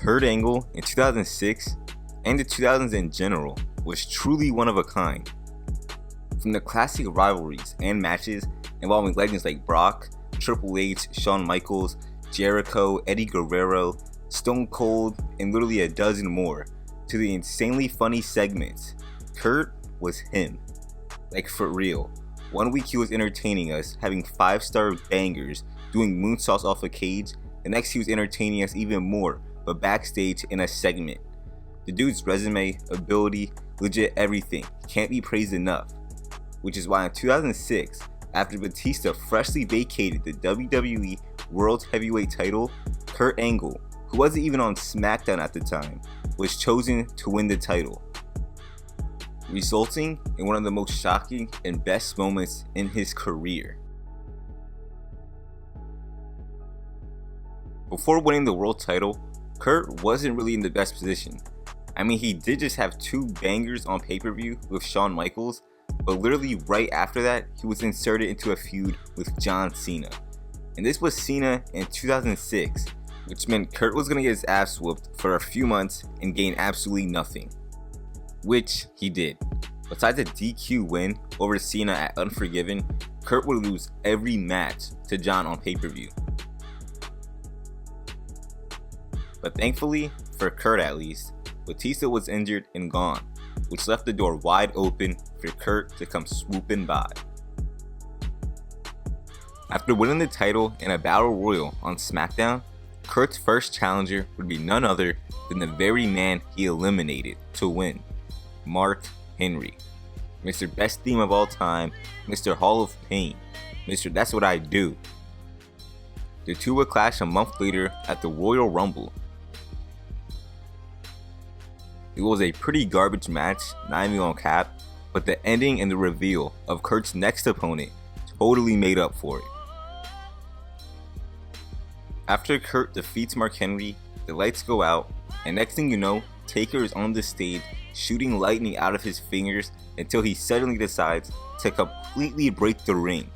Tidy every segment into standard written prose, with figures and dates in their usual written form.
Kurt Angle in 2006 and the 2000s in general was truly one of a kind. From the classic rivalries and matches involving legends like Brock, Triple H, Shawn Michaels, Jericho, Eddie Guerrero, Stone Cold, and literally a dozen more, to the insanely funny segments, Kurt was him. Like for real. One week he was entertaining us, having 5-star bangers, doing moonsaults off a cage. The next he was entertaining us even more, but backstage in a segment. The dude's resume, ability, legit everything can't be praised enough. Which is why in 2006, after Batista freshly vacated the WWE World Heavyweight title, Kurt Angle, who wasn't even on SmackDown at the time, was chosen to win the title, resulting in one of the most shocking and best moments in his career. Before winning the world title, Kurt wasn't really in the best position. I mean, he did just have 2 bangers on pay-per-view with Shawn Michaels, but literally right after that, he was inserted into a feud with John Cena. And this was Cena in 2006, which meant Kurt was gonna get his ass whooped for a few months and gain absolutely nothing. Which he did. Besides a DQ win over Cena at Unforgiven, Kurt would lose every match to John on pay-per-view. But thankfully, for Kurt at least, Batista was injured and gone, which left the door wide open for Kurt to come swooping by. After winning the title in a battle royal on SmackDown, Kurt's first challenger would be none other than the very man he eliminated to win, Mark Henry. Mr. Best Theme of All Time, Mr. Hall of Pain, Mr. That's What I Do. The two would clash a month later at the Royal Rumble. It was a pretty garbage match, not even on cap, but the ending and the reveal of Kurt's next opponent totally made up for it. After Kurt defeats Mark Henry, the lights go out, and next thing you know, Taker is on the stage shooting lightning out of his fingers until he suddenly decides to completely break the ring,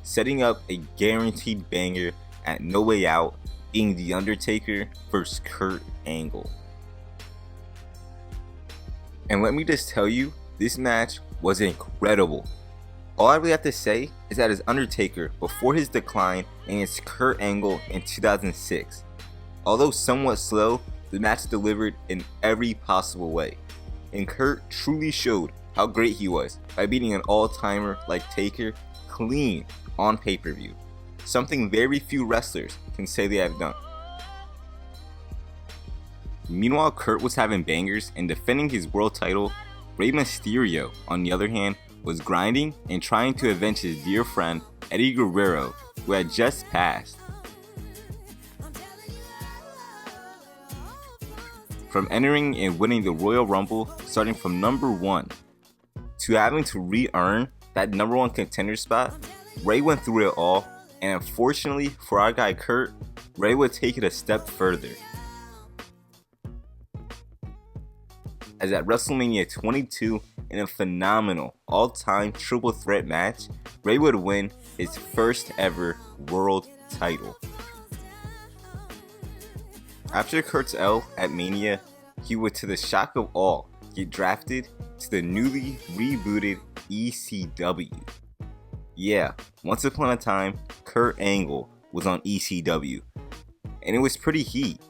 setting up a guaranteed banger at No Way Out, being The Undertaker vs. Kurt Angle. And let me just tell you, this match was incredible. All I really have to say is that it's Undertaker before his decline against Kurt Angle in 2006. Although somewhat slow, the match delivered in every possible way. And Kurt truly showed how great he was by beating an all-timer like Taker clean on pay-per-view. Something very few wrestlers can say they have done. Meanwhile, Kurt was having bangers and defending his world title, Rey Mysterio, on the other hand, was grinding and trying to avenge his dear friend Eddie Guerrero, who had just passed. From entering and winning the Royal Rumble starting from number 1 to having to re-earn that number 1 contender spot, Rey went through it all, and unfortunately for our guy Kurt, Rey would take it a step further. As at WrestleMania 22, in a phenomenal all-time triple threat match, Rey would win his first ever world title. After Kurt's L at Mania, he would, to the shock of all, get drafted to the newly rebooted ECW. Yeah, once upon a time, Kurt Angle was on ECW, and it was pretty heat.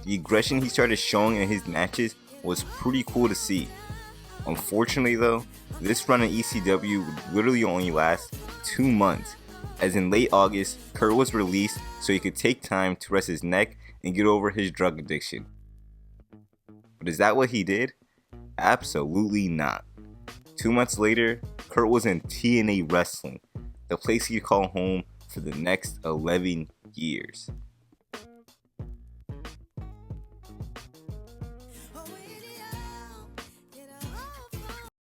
The aggression he started showing in his matches was pretty cool to see. Unfortunately though, this run in ECW would literally only last 2 months, as in late August, Kurt was released so he could take time to rest his neck and get over his drug addiction. But is that what he did? Absolutely not. 2 months later, Kurt was in TNA Wrestling, the place he'd call home for the next 11 years.